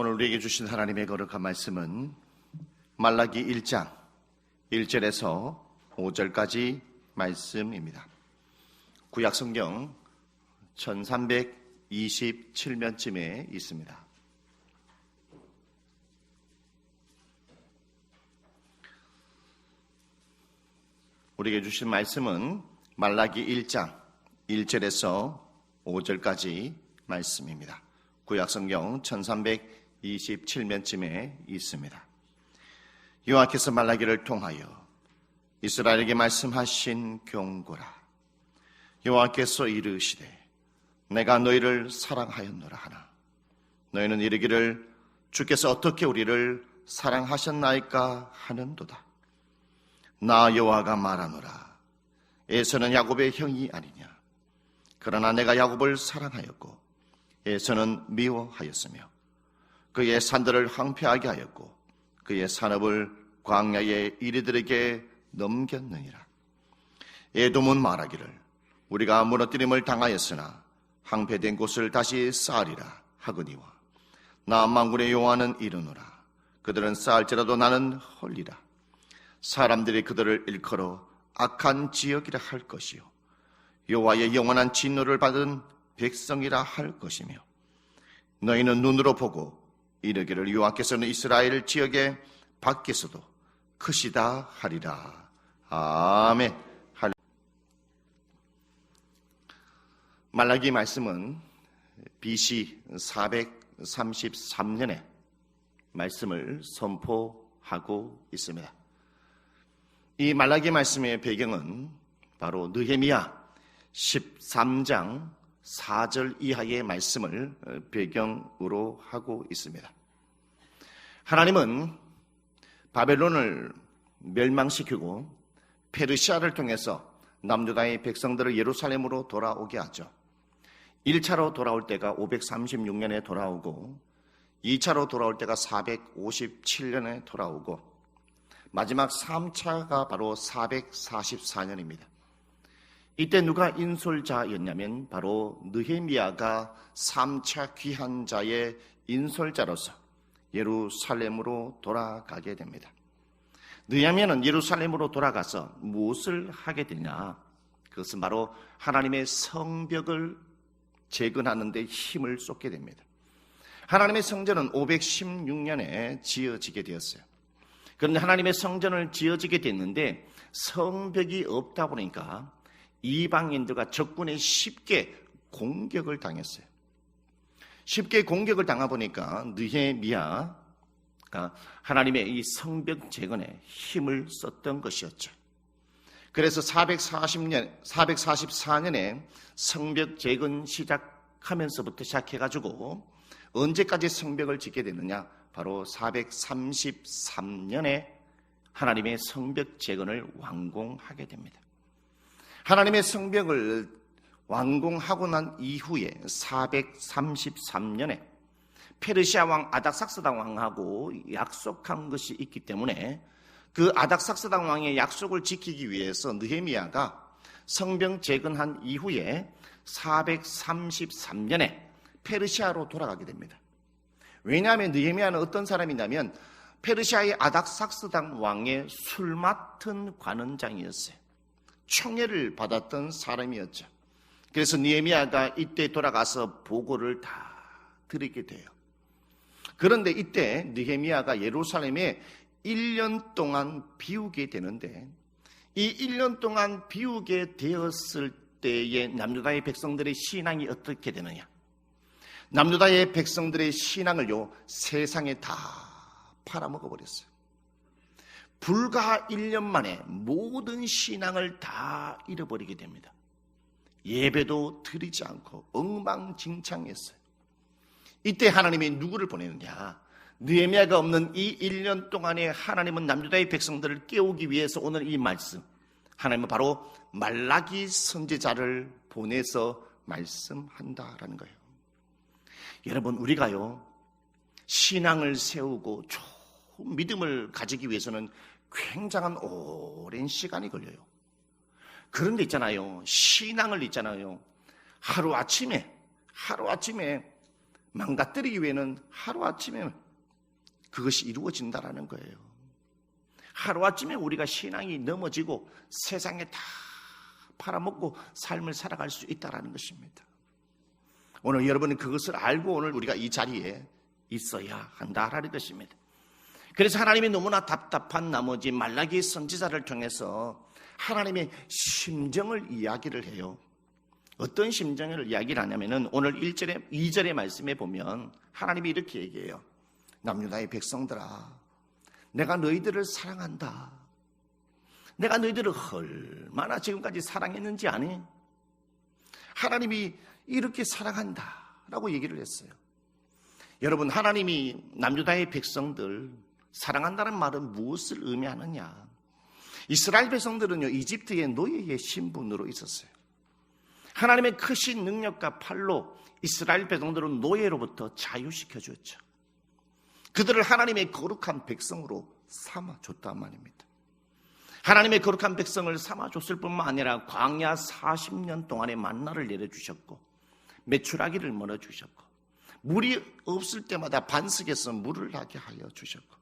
오늘 우리에게 주신 하나님의 거룩한 말씀은 말라기 1장 1절에서 5절까지 말씀입니다. 구약성경 1327면쯤에 있습니다. 우리에게 주신 말씀은 말라기 1장 1절에서 5절까지 말씀입니다. 구약성경 1327면쯤에 있습니다. 여호와께서 말라기를 통하여 이스라엘에게 말씀하신 경고라. 여호와께서 이르시되 내가 너희를 사랑하였노라 하나 너희는 이르기를 주께서 어떻게 우리를 사랑하셨나이까 하는도다. 나 여호와가 말하노라. 에서는 야곱의 형이 아니냐. 그러나 내가 야곱을 사랑하였고 에서는 미워하였으며 그의 산들을 황폐하게 하였고 그의 산업을 광야의 이리들에게 넘겼느니라. 에돔은 말하기를 우리가 무너뜨림을 당하였으나 황폐된 곳을 다시 쌓으리라 하거니와 나 만군의 여호와는 이르노라. 그들은 쌓을지라도 나는 헐리라. 사람들이 그들을 일컬어 악한 지역이라 할 것이요 여호와의 영원한 진노를 받은 백성이라 할 것이며 너희는 눈으로 보고 이르기를 여호와께서는 이스라엘 지역의 밖에서도 크시다 하리라. 아멘. 말라기 말씀은 BC 433년에 말씀을 선포하고 있습니다. 이 말라기 말씀의 배경은 바로 느헤미야 13장 4절 이하의 말씀을 배경으로 하고 있습니다. 하나님은 바벨론을 멸망시키고 페르시아를 통해서 남유다의 백성들을 예루살렘으로 돌아오게 하죠. 1차로 돌아올 때가 536년에 돌아오고 2차로 돌아올 때가 457년에 돌아오고 마지막 3차가 바로 444년입니다. 이때 누가 인솔자였냐면 바로 느헤미야가 3차 귀환자의 인솔자로서 예루살렘으로 돌아가게 됩니다. 느헤미야는 예루살렘으로 돌아가서 무엇을 하게 되냐? 그것은 바로 하나님의 성벽을 재건하는 데 힘을 쏟게 됩니다. 하나님의 성전은 516년에 지어지게 되었어요. 그런데 하나님의 성전을 지어지게 됐는데 성벽이 없다 보니까 이방인들과 적군에 쉽게 공격을 당했어요. 쉽게 공격을 당하 보니까 느헤미야가 하나님의 이 성벽 재건에 힘을 썼던 것이었죠. 그래서 444년에 성벽 재건 시작하면서부터 시작해가지고 언제까지 성벽을 짓게 되느냐? 바로 433년에 하나님의 성벽 재건을 완공하게 됩니다. 하나님의 성벽을 완공하고 난 이후에 433년에 페르시아 왕 아닥삭스다 왕하고 약속한 것이 있기 때문에 그 아닥삭스다 왕의 약속을 지키기 위해서 느헤미야가 성벽 재건한 이후에 433년에 페르시아로 돌아가게 됩니다. 왜냐하면 느헤미야는 어떤 사람이냐면 페르시아의 아닥삭스다 왕의 술 맡은 관원장이었어요. 총애를 받았던 사람이었죠. 그래서 느헤미야가 이때 돌아가서 보고를 다 드리게 돼요. 그런데 이때 느헤미야가 예루살렘에 1년 동안 비우게 되는데 이 1년 동안 비우게 되었을 때의 남유다의 백성들의 신앙이 어떻게 되느냐? 남유다의 백성들의 신앙을요 세상에 다 팔아먹어버렸어요. 불과 1년 만에 모든 신앙을 다 잃어버리게 됩니다. 예배도 드리지 않고 엉망진창했어요. 이때 하나님이 누구를 보내느냐? 느헤미야가 없는 이 1년 동안에 하나님은 남유다의 백성들을 깨우기 위해서 오늘 이 말씀, 하나님은 바로 말라기 선지자를 보내서 말씀한다라는 거예요. 여러분, 우리가요 신앙을 세우고 좋은 믿음을 가지기 위해서는 굉장한 오랜 시간이 걸려요. 그런데 있잖아요, 신앙을 있잖아요, 하루아침에 망가뜨리기 위해는 하루아침에 그것이 이루어진다라는 거예요. 하루아침에 우리가 신앙이 넘어지고 세상에 다 팔아먹고 삶을 살아갈 수 있다는 것입니다. 오늘 여러분은 그것을 알고 오늘 우리가 이 자리에 있어야 한다라는 것입니다. 그래서 하나님이 너무나 답답한 나머지 말라기 선지자를 통해서 하나님의 심정을 이야기를 해요. 어떤 심정을 이야기를 하냐면은 오늘 1절에 2절의 말씀에 보면 하나님이 이렇게 얘기해요. 남유다의 백성들아, 내가 너희들을 사랑한다. 내가 너희들을 얼마나 지금까지 사랑했는지 아니? 하나님이 이렇게 사랑한다라고 얘기를 했어요. 여러분, 하나님이 남유다의 백성들 사랑한다는 말은 무엇을 의미하느냐? 이스라엘 백성들은요, 이집트의 노예의 신분으로 있었어요. 하나님의 크신 능력과 팔로 이스라엘 백성들은 노예로부터 자유시켜 줬죠. 그들을 하나님의 거룩한 백성으로 삼아줬단 말입니다. 하나님의 거룩한 백성을 삼아줬을 뿐만 아니라 광야 40년 동안의 만나를 내려주셨고 메추라기를 멀어주셨고 물이 없을 때마다 반석에서 물을 나게 하여 주셨고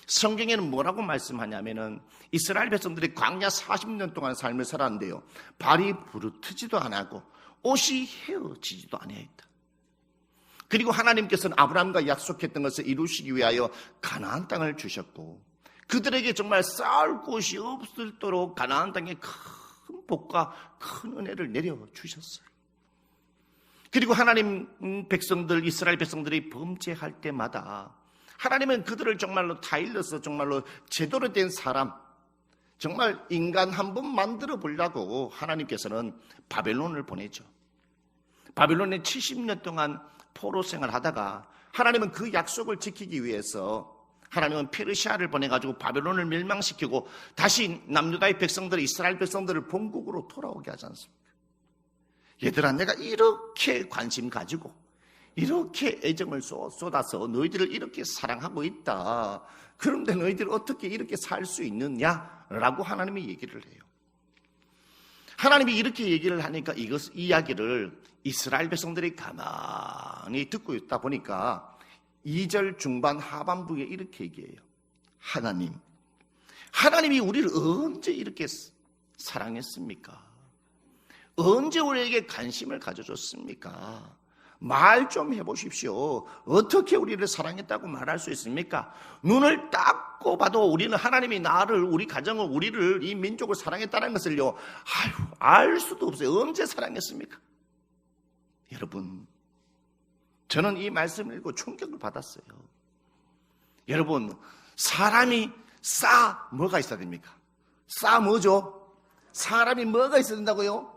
성경에는 뭐라고 말씀하냐면은 이스라엘 백성들이 광야 40년 동안 삶을 살았는데요, 발이 부르트지도 않았고 옷이 헤어지지도 아니했다. 그리고 하나님께서는 아브라함과 약속했던 것을 이루시기 위하여 가나안 땅을 주셨고 그들에게 정말 쌓을 곳이 없을도록 가나안 땅에 큰 복과 큰 은혜를 내려주셨어요. 그리고 하나님 백성들, 이스라엘 백성들이 범죄할 때마다 하나님은 그들을 정말로 타일러서 정말로 제대로 된 사람, 정말 인간 한번 만들어 보려고 하나님께서는 바벨론을 보내죠. 바벨론에 70년 동안 포로 생활하다가 하나님은 그 약속을 지키기 위해서 하나님은 페르시아를 보내가지고 바벨론을 멸망시키고 다시 남유다의 백성들, 이스라엘 백성들을 본국으로 돌아오게 하지 않습니까? 얘들아, 내가 이렇게 관심 가지고 이렇게 애정을 쏟아서 너희들을 이렇게 사랑하고 있다. 그런데 너희들이 어떻게 이렇게 살 수 있느냐라고 하나님이 얘기를 해요. 하나님이 이렇게 얘기를 하니까 이 이야기를 이스라엘 백성들이 가만히 듣고 있다 보니까 2절 중반 하반부에 이렇게 얘기해요. 하나님이 우리를 언제 이렇게 사랑했습니까? 언제 우리에게 관심을 가져줬습니까? 말 좀 해보십시오. 어떻게 우리를 사랑했다고 말할 수 있습니까? 눈을 딱 봐도 우리는 하나님이 나를, 우리 가정을, 우리를, 이 민족을 사랑했다는 것을요, 알 수도 없어요. 언제 사랑했습니까? 여러분, 저는 이 말씀을 읽고 충격을 받았어요. 여러분, 사람이 뭐가 있어야 됩니까? 뭐죠? 사람이 뭐가 있어야 된다고요?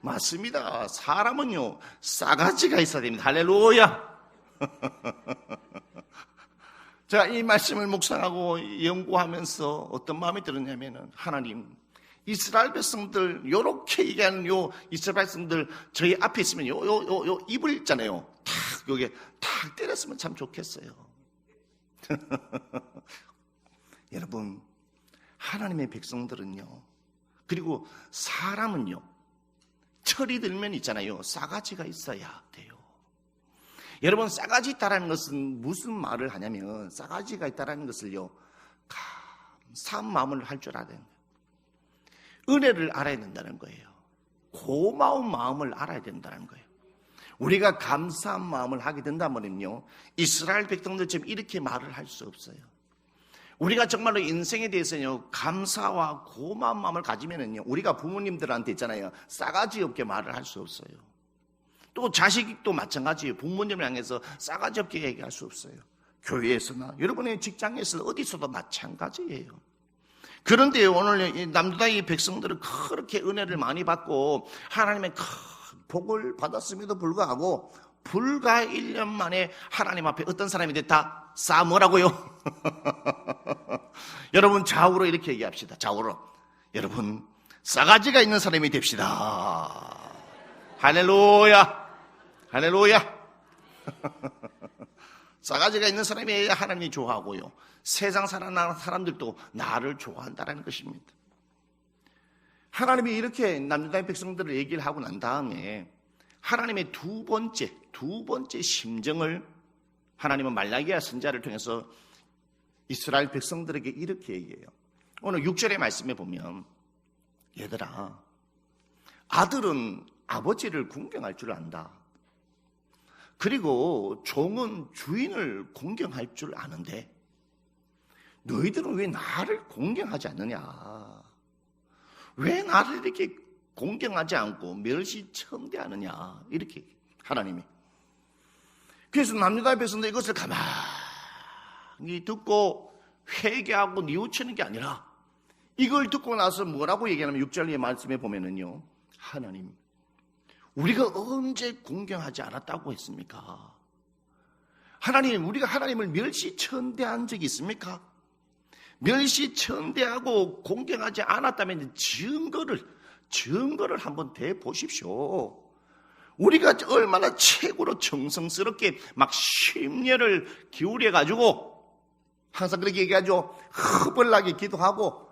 맞습니다. 사람은요, 싸가지가 있어야 됩니다. 할렐루야. 제가 이 말씀을 묵상하고 연구하면서 어떤 마음이 들었냐면은, 하나님, 이스라엘 백성들, 요렇게 얘기하는 이스라엘 백성들, 저희 앞에 있으면 요 입을 있잖아요. 여기에 탁 때렸으면 참 좋겠어요. 여러분, 하나님의 백성들은요, 그리고 사람은요, 철이 들면 있잖아요, 싸가지가 있어야 돼요. 여러분, 싸가지 있다라는 것은 무슨 말을 하냐면, 싸가지가 있다라는 것을요, 감사한 마음을 할 줄 알아야 된다. 은혜를 알아야 된다는 거예요. 고마운 마음을 알아야 된다는 거예요. 우리가 감사한 마음을 하게 된다면요, 이스라엘 백성들처럼 이렇게 말을 할 수 없어요. 우리가 정말로 인생에 대해서요, 감사와 고마운 마음을 가지면은요, 우리가 부모님들한테 있잖아요, 싸가지 없게 말을 할 수 없어요. 또 자식도 마찬가지예요. 부모님을 향해서 싸가지 없게 얘기할 수 없어요. 교회에서나 여러분의 직장에서 어디서도 마찬가지예요. 그런데 오늘 남유다의 백성들은 그렇게 은혜를 많이 받고 하나님의 큰 복을 받았음에도 불구하고 불과 1년 만에 하나님 앞에 어떤 사람이 됐다? 뭐라고요? 여러분, 좌우로 이렇게 얘기합시다. 좌우로. 여러분, 싸가지가 있는 사람이 됩시다. 할렐루야. 할렐루야. 싸가지가 있는 사람이 하나님이 좋아하고요, 세상 살아나는 사람들도 나를 좋아한다는 것입니다. 하나님이 이렇게 남유다의 백성들을 얘기를 하고 난 다음에 하나님의 두 번째 두 번째 심정을 하나님은 말라기야 선지자를 통해서 이스라엘 백성들에게 이렇게 얘기해요. 오늘 6절의 말씀에 보면 얘들아, 아들은 아버지를 공경할 줄 안다. 그리고 종은 주인을 공경할 줄 아는데 너희들은 왜 나를 공경하지 않느냐? 왜 나를 이렇게 공경하지 않고 멸시천대하느냐? 이렇게 하나님이. 그래서 남유다 백성들 이것을 가만히 듣고 회개하고 뉘우치는 게 아니라 이걸 듣고 나서 뭐라고 얘기하냐면 6절의 말씀에 보면은요, 하나님, 우리가 언제 공경하지 않았다고 했습니까? 하나님, 우리가 하나님을 멸시천대한 적이 있습니까? 멸시천대하고 공경하지 않았다면 증거를 한번 대보십시오. 우리가 얼마나 최고로 정성스럽게 막 심려를 기울여가지고 항상 그렇게 얘기하죠. 허벌나게 기도하고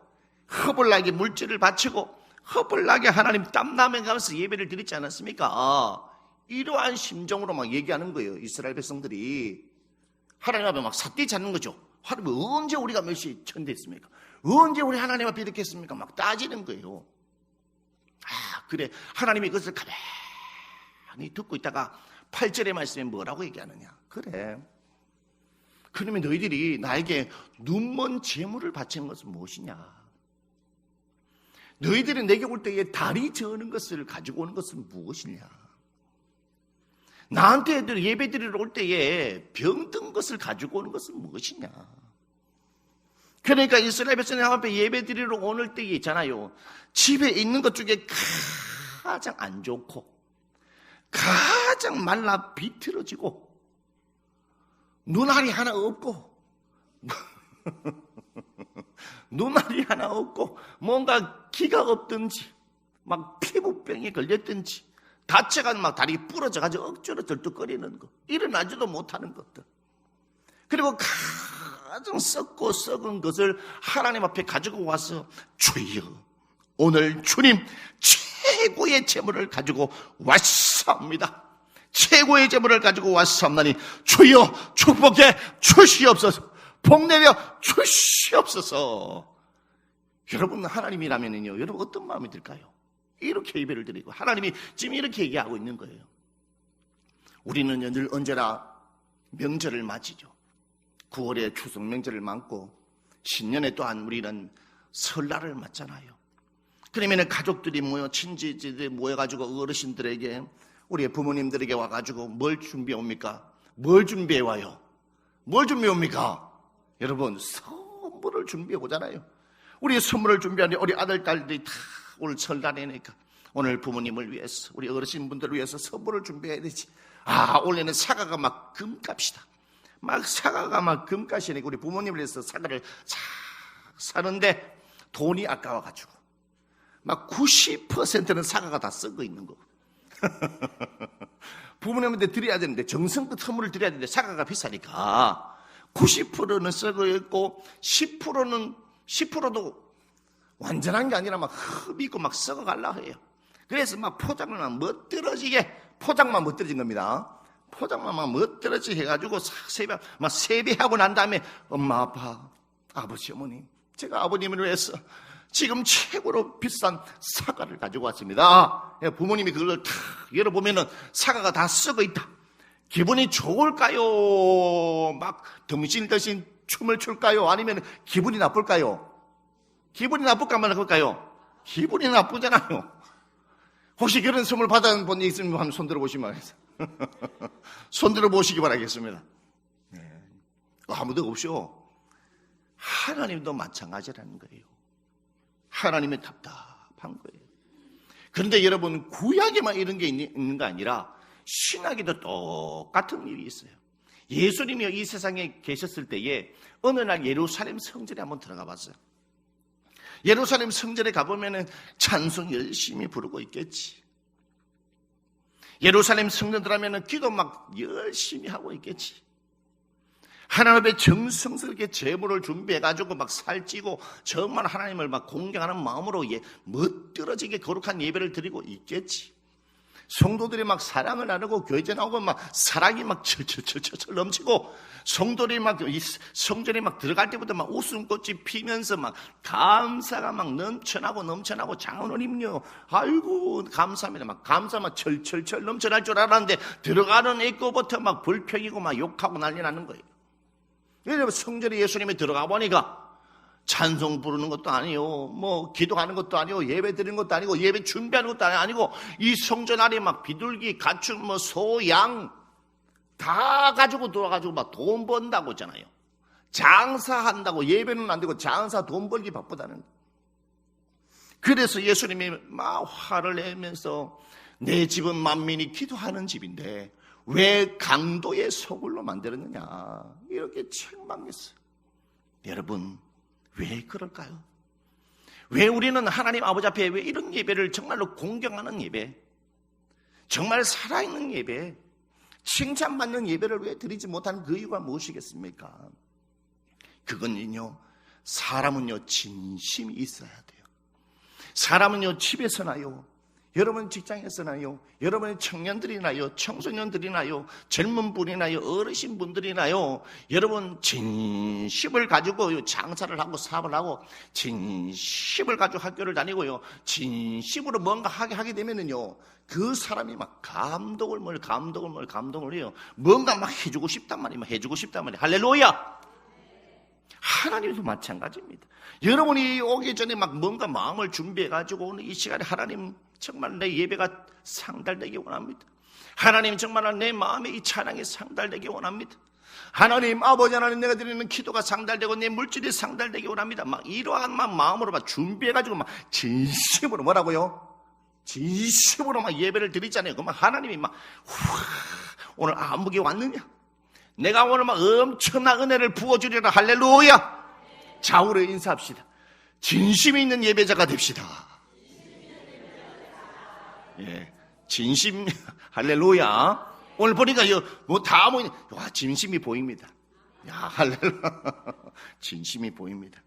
허벌나게 물질을 바치고 허벌나게 하나님 땀나며 가면서 예배를 드리지 않았습니까? 이러한 심정으로 막 얘기하는 거예요. 이스라엘 백성들이 하나님 앞에 막 삿대 찾는 거죠. 하나님 언제 우리가 멸시천대했습니까? 언제 우리 하나님 앞에 이렇게 했습니까? 막 따지는 거예요. 그래, 하나님이 그것을 가만히 듣고 있다가 8절의 말씀에 뭐라고 얘기하느냐? 그래, 그러면 너희들이 나에게 눈먼 재물을 바치는 것은 무엇이냐? 너희들이 내게 올 때에 다리 저는 것을 가지고 오는 것은 무엇이냐? 나한테 예배 드리러 올 때에 병든 것을 가지고 오는 것은 무엇이냐? 그러니까 이스라엘 백성이 앞에 예배 드리러 오는 때에 있잖아요. 집에 있는 것 중에 가장 안 좋고 가장 말라 비틀어지고 눈알이 하나 없고 눈알이 하나 없고 뭔가 기가 없든지 막 피부병에 걸렸든지 다쳐가지고 막 다리 부러져가지고 억지로 들뚝거리는 거, 일어나지도 못하는 것들, 그리고 가장 썩고 썩은 것을 하나님 앞에 가지고 와서 주여, 오늘 주님 최고의 재물을 가지고 왔사옵니다. 최고의 재물을 가지고 왔사옵나니 주여 축복해 주시옵소서, 복내려 주시옵소서. 여러분, 하나님이라면요, 여러분 어떤 마음이 들까요? 이렇게 예배를 드리고 하나님이 지금 이렇게 얘기하고 있는 거예요. 우리는 늘 언제나 명절을 맞이죠. 9월에 추석 명절을 맞고 신년에 또한 우리는 설날을 맞잖아요. 그러면 가족들이 모여, 친지들이 모여가지고 어르신들에게, 우리 부모님들에게 와가지고 뭘 준비해 옵니까? 뭘 준비해 와요? 뭘 준비해 옵니까? 여러분, 선물을 준비해 오잖아요. 우리 선물을 준비하는데 우리 아들, 딸들이 다 오늘 설날이니까 오늘 부모님을 위해서, 우리 어르신분들을 위해서 선물을 준비해야 되지. 원래는 사과가 막 금값이다. 막 사과가 막 금값이니까 우리 부모님을 위해서 사과를 싹 사는데 돈이 아까워가지고 막 90%는 사과가 다 썩어 있는 거. 부모님한테 드려야 되는데, 정성껏 선물을 드려야 되는데 사과가 비싸니까 90%는 썩어 있고 10%도 완전한 게 아니라 막 흡이고 막 썩어갈라 해요. 그래서 막 포장을 막 멋들어지게, 포장만 멋들어진 겁니다. 포장만 막 멋들어지게 해가지고 막 세배하고 난 다음에 엄마, 아빠, 아버지, 어머니, 제가 아버님을 위해서 지금 최고로 비싼 사과를 가지고 왔습니다. 부모님이 그걸 탁 열어보면은 사과가 다 썩어 있다. 기분이 좋을까요? 막 덩실덩실 춤을 출까요? 아니면 기분이 나쁠까요? 기분이 나쁠까 말까요? 기분이 나쁘잖아요. 혹시 그런 선물 받아본 분 있으면 한번 손 들어보시면 하겠습니다. 손 들어보시기 바라겠습니다. 아무도 없죠. 하나님도 마찬가지라는 거예요. 하나님이 답답한 거예요. 그런데 여러분, 구약에만 이런 게 있는 거 아니라 신약에도 똑같은 일이 있어요. 예수님이 이 세상에 계셨을 때에 어느 날 예루살렘 성전에 한번 들어가 봤어요. 예루살렘 성전에 가보면 찬송 열심히 부르고 있겠지. 예루살렘 성전 들어가면 기도 막 열심히 하고 있겠지. 하나님 앞에 정성스럽게 제물을 준비해가지고 막 살찌고 정말 하나님을 막 공경하는 마음으로 멋들어지게 거룩한 예배를 드리고 있겠지. 성도들이 막 사랑을 나누고 교회에 나오고 막 사랑이 막 철철철철 넘치고 성도들이 막 이 성전에 막 들어갈 때부터 막 웃음꽃이 피면서 막 감사가 막 넘쳐나고 장로님요 아이고 감사합니다 막 감사 막 철철철 넘쳐날 줄 알았는데 들어가는 입구부터 막 불평이고 막 욕하고 난리 나는 거예요. 왜냐면 성전에 예수님이 들어가 보니까 찬송 부르는 것도 아니요, 뭐 기도하는 것도 아니고 예배 드리는 것도 아니고 예배 준비하는 것도 아니고 이 성전 안에 막 비둘기, 가축, 뭐 소, 양 다 가지고 돌아가지고 막 돈 번다고 했잖아요. 장사한다고 예배는 안 되고 장사 돈 벌기 바쁘다는. 그래서 예수님이 막 화를 내면서 내 집은 만민이 기도하는 집인데 왜 강도의 소굴로 만들었느냐 이렇게 책망했어요. 여러분 왜 그럴까요? 왜 우리는 하나님 아버지 앞에 왜 이런 예배를 정말로 공경하는 예배, 정말 살아있는 예배, 칭찬받는 예배를 왜 드리지 못하는 그 이유가 무엇이겠습니까? 그건요, 사람은요 진심이 있어야 돼요. 사람은요 집에서나요, 여러분 직장에서나요, 여러분의 청년들이나요, 청소년들이나요, 젊은 분이나요, 어르신 분들이나요, 여러분 진심을 가지고 장사를 하고 사업을 하고 진심을 가지고 학교를 다니고요, 진심으로 뭔가 하게 되면은요, 그 사람이 막 감동을 해요. 뭔가 막 해주고 싶단 말이에요. 해주고 싶단 말이에요. 할렐루야! 하나님도 마찬가지입니다. 여러분이 오기 전에 막 뭔가 마음을 준비해가지고 오늘 이 시간에 하나님 정말 내 예배가 상달되기 원합니다. 하나님 정말 내 마음에 이 찬양이 상달되기 원합니다. 하나님 아버지 하나님 내가 드리는 기도가 상달되고 내 물질이 상달되기 원합니다. 막 이러한 막 마음으로 막 준비해가지고 막 진심으로 뭐라고요? 진심으로 막 예배를 드리잖아요. 그러면 하나님이 막 오늘 안목이 왔느냐? 내가 오늘 막 엄청난 은혜를 부어주리라. 할렐루야. 좌우로 인사합시다. 진심이 있는 예배자가 됩시다. 예, 진심. 할렐루야. 오늘 보니까 뭐 다 모이네. 와, 진심이 보입니다. 야, 할렐루야. 진심이 보입니다.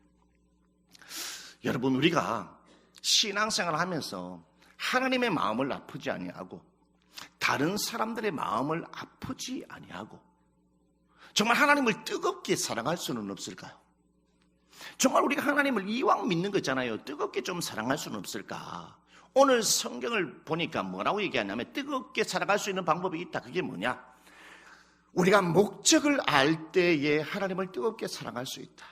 여러분, 우리가 신앙생활을 하면서 하나님의 마음을 아프지 아니하고 다른 사람들의 마음을 아프지 아니하고 정말 하나님을 뜨겁게 사랑할 수는 없을까요? 정말 우리가 하나님을 이왕 믿는 거잖아요. 뜨겁게 좀 사랑할 수는 없을까? 오늘 성경을 보니까 뭐라고 얘기하냐면 뜨겁게 살아갈 수 있는 방법이 있다. 그게 뭐냐? 우리가 목적을 알 때에 하나님을 뜨겁게 사랑할 수 있다.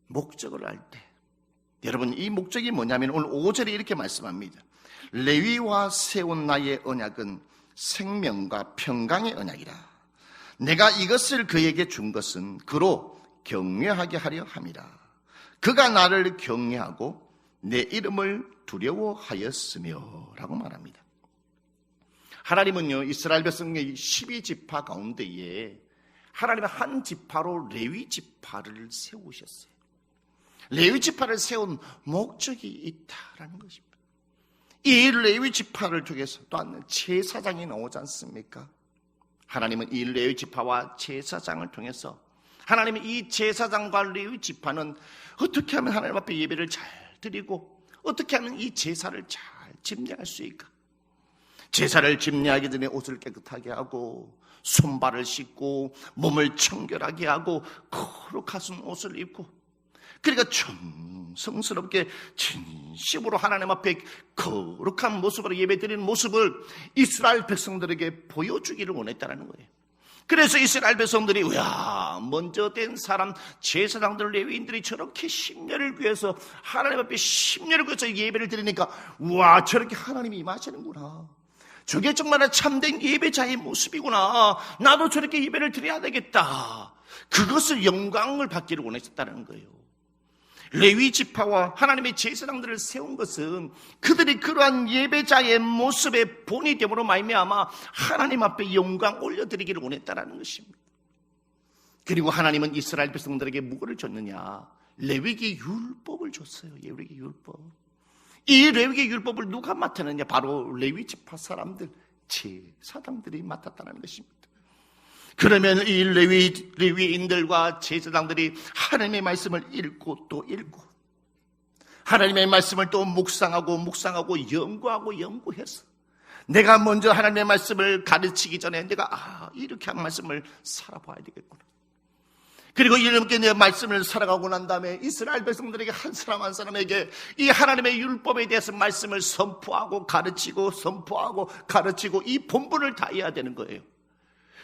목적을 알 때. 여러분 이 목적이 뭐냐면 오늘 5절에 이렇게 말씀합니다. 레위와 세운 나의 언약은 생명과 평강의 언약이라. 내가 이것을 그에게 준 것은 그로 경외하게 하려 함이라. 그가 나를 경외하고 내 이름을 두려워하였으며 라고 말합니다. 하나님은요 이스라엘 백성의 12지파 가운데에 하나님의 한 지파로 레위 지파를 세우셨어요. 레위 지파를 세운 목적이 있다라는 것입니다. 이 레위 지파를 통해서 또한 제사장이 나오지 않습니까? 하나님은 이 레위 지파와 제사장을 통해서 하나님은 이 제사장과 레위 지파는 어떻게 하면 하나님 앞에 예배를 잘 드리고 어떻게 하면 이 제사를 잘 집례할 수 있을까? 제사를 집례하기 전에 옷을 깨끗하게 하고 손발을 씻고 몸을 청결하게 하고 거룩한 옷을 입고 그러니까 정성스럽게 진심으로 하나님 앞에 거룩한 모습으로 예배드리는 모습을 이스라엘 백성들에게 보여주기를 원했다는 거예요. 그래서 이스라엘 백성들이 야 먼저 된 사람 제사장들 레위인들이 저렇게 심려를 위해서 하나님 앞에 심려를 위해서 예배를 드리니까 와 저렇게 하나님이 임하시는구나. 저게 정말 참된 예배자의 모습이구나. 나도 저렇게 예배를 드려야 되겠다. 그것을 영광을 받기를 원했다는 거예요. 레위 지파와 하나님의 제사장들을 세운 것은 그들이 그러한 예배자의 모습의 본이 됨으로 말미암아 하나님 앞에 영광 올려드리기를 원했다는 것입니다. 그리고 하나님은 이스라엘 백성들에게 무엇을 줬느냐? 레위기 율법을 줬어요. 레위기 율법. 이 레위기 율법을 누가 맡았느냐? 바로 레위 지파 사람들, 제사장들이 맡았다는 것입니다. 그러면 이 레위인들과 제사장들이 하나님의 말씀을 읽고 또 읽고 하나님의 말씀을 또 묵상하고 연구해서 내가 먼저 하나님의 말씀을 가르치기 전에 내가 이렇게 한 말씀을 살아봐야 되겠구나. 그리고 이렇게 내 말씀을 살아가고 난 다음에 이스라엘 백성들에게 한 사람 한 사람에게 이 하나님의 율법에 대해서 말씀을 선포하고 가르치고 선포하고 가르치고 이 본분을 다 해야 되는 거예요.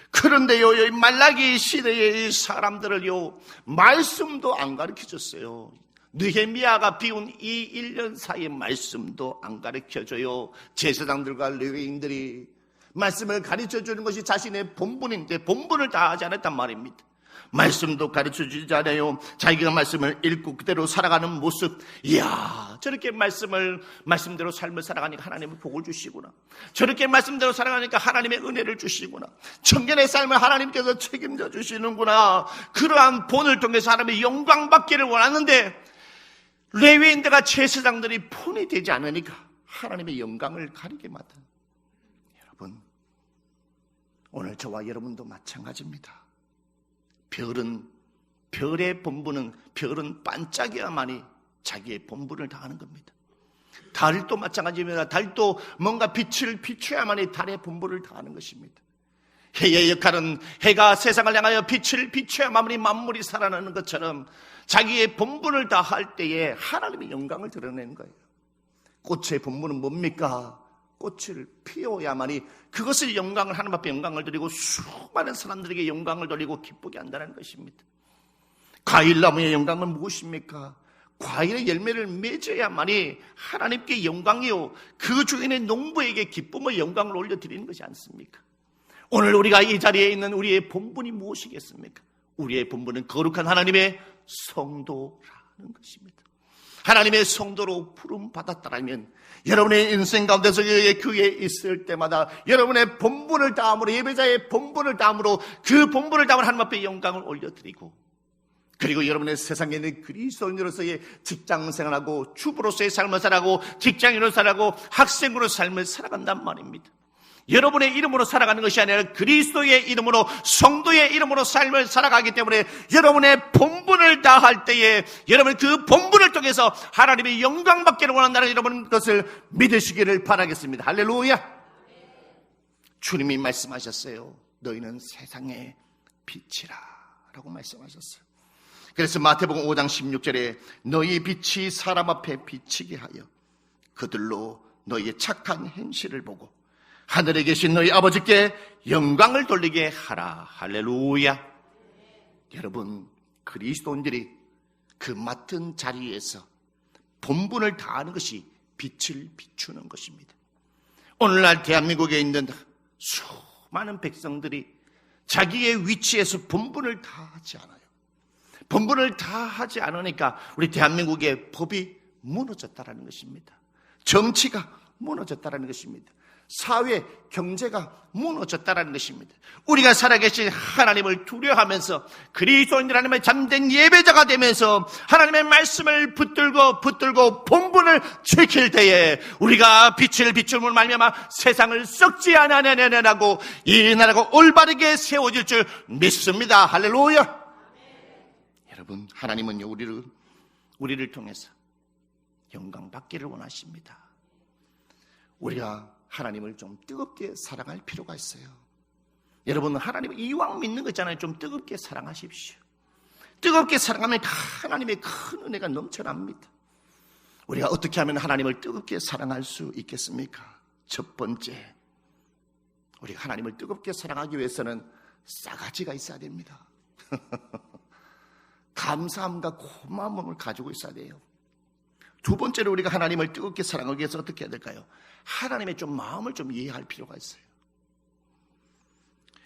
그런데요, 이 말라기 시대의 이 사람들을요, 말씀도 안 가르쳐줬어요. 느헤미야가 비운 이 1년 사이의 말씀도 안 가르쳐줘요. 제사장들과 레위인들이 말씀을 가르쳐주는 것이 자신의 본분인데 본분을 다 하지 않았단 말입니다. 말씀도 가르쳐주지 않아요. 자기가 말씀을 읽고 그대로 살아가는 모습, 이야, 저렇게 말씀대로 삶을 살아가니까 하나님은 복을 주시구나. 저렇게 말씀대로 살아가니까 하나님의 은혜를 주시구나. 청년의 삶을 하나님께서 책임져 주시는구나. 그러한 본을 통해서 하나님의 영광 받기를 원하는데 레위인들과 제사장들이 본이 되지 않으니까 하나님의 영광을 가리게 만든. 여러분, 오늘 저와 여러분도 마찬가지입니다. 별의 본분은, 별은 반짝여야만이 자기의 본분을 다하는 겁니다. 달도 마찬가지입니다. 달도 뭔가 빛을 비춰야만이 달의 본분을 다하는 것입니다. 해의 역할은 해가 세상을 향하여 빛을 비춰야만이 만물이 살아나는 것처럼 자기의 본분을 다할 때에 하나님의 영광을 드러내는 거예요. 꽃의 본분은 뭡니까? 꽃을 피워야만이 그것을 영광을, 하나님 앞에 영광을 드리고 수많은 사람들에게 영광을 돌리고 기쁘게 한다는 것입니다. 과일나무의 영광은 무엇입니까? 과일의 열매를 맺어야만이 하나님께 영광이요, 그 주인의 농부에게 기쁨의 영광을 올려드리는 것이 않습니까? 오늘 우리가 이 자리에 있는 우리의 본분이 무엇이겠습니까? 우리의 본분은 거룩한 하나님의 성도라는 것입니다. 하나님의 성도로 부름받았다라면 여러분의 인생 가운데서 교회에 있을 때마다 여러분의 본분을 다함으로, 예배자의 본분을 다함으로, 그 본분을 다함으로 하나님 앞에 영광을 올려드리고, 그리고 여러분의 세상에 있는 그리스도인으로서의 직장 생활하고 주부로서의 삶을 살아가고 직장인으로 살아가고 학생으로 삶을 살아간단 말입니다. 여러분의 이름으로 살아가는 것이 아니라 그리스도의 이름으로, 성도의 이름으로 삶을 살아가기 때문에 여러분의 본분을 다할 때에 여러분 그 본분을 통해서 하나님의 영광 받기를 원한다는 여러분 것을 믿으시기를 바라겠습니다. 할렐루야. 주님이 말씀하셨어요. 너희는 세상의 빛이라 라고 말씀하셨어요. 그래서 마태복음 5장 16절에 너희 빛이 사람 앞에 비치게 하여 그들로 너희의 착한 행실을 보고 하늘에 계신 너희 아버지께 영광을 돌리게 하라. 할렐루야. 여러분, 그리스도인들이 그 맡은 자리에서 본분을 다하는 것이 빛을 비추는 것입니다. 오늘날 대한민국에 있는 수많은 백성들이 자기의 위치에서 본분을 다하지 않아요. 본분을 다하지 않으니까 우리 대한민국의 법이 무너졌다는 것입니다. 정치가 무너졌다는 것입니다. 사회, 경제가 무너졌다는 것입니다. 우리가 살아계신 하나님을 두려워하면서 그리스도인들 하나님의 잠든 예배자가 되면서 하나님의 말씀을 붙들고 본분을 지킬 때에 우리가 빛을 비춤으로 말미암아 세상을 썩지 않으려고 이 나라가 올바르게 세워질 줄 믿습니다. 할렐루야. 여러분, 하나님은요 우리를 통해서 영광 받기를 원하십니다. 우리가 하나님을 좀 뜨겁게 사랑할 필요가 있어요. 여러분, 하나님을 이왕 믿는 거 있잖아요. 좀 뜨겁게 사랑하십시오. 뜨겁게 사랑하면 하나님의 큰 은혜가 넘쳐납니다. 우리가 어떻게 하면 하나님을 뜨겁게 사랑할 수 있겠습니까? 첫 번째, 우리가 하나님을 뜨겁게 사랑하기 위해서는 싸가지가 있어야 됩니다. 감사함과 고마움을 가지고 있어야 돼요. 두 번째로 우리가 하나님을 뜨겁게 사랑하기 위해서 어떻게 해야 될까요? 하나님의 좀 마음을 좀 이해할 필요가 있어요.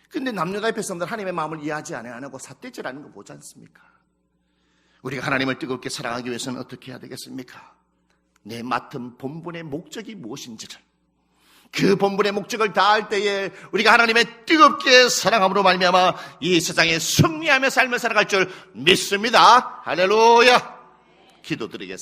근데 남녀다의 백성들 하나님의 마음을 이해하지 안 하고 삿대질하는 거 보지 않습니까? 우리가 하나님을 뜨겁게 사랑하기 위해서는 어떻게 해야 되겠습니까? 내 맡은 본분의 목적이 무엇인지를, 그 본분의 목적을 다할 때에 우리가 하나님의 뜨겁게 사랑함으로 말미암아 이 세상에 승리하며 삶을 살아갈 줄 믿습니다. 할렐루야. 기도드리겠습니다.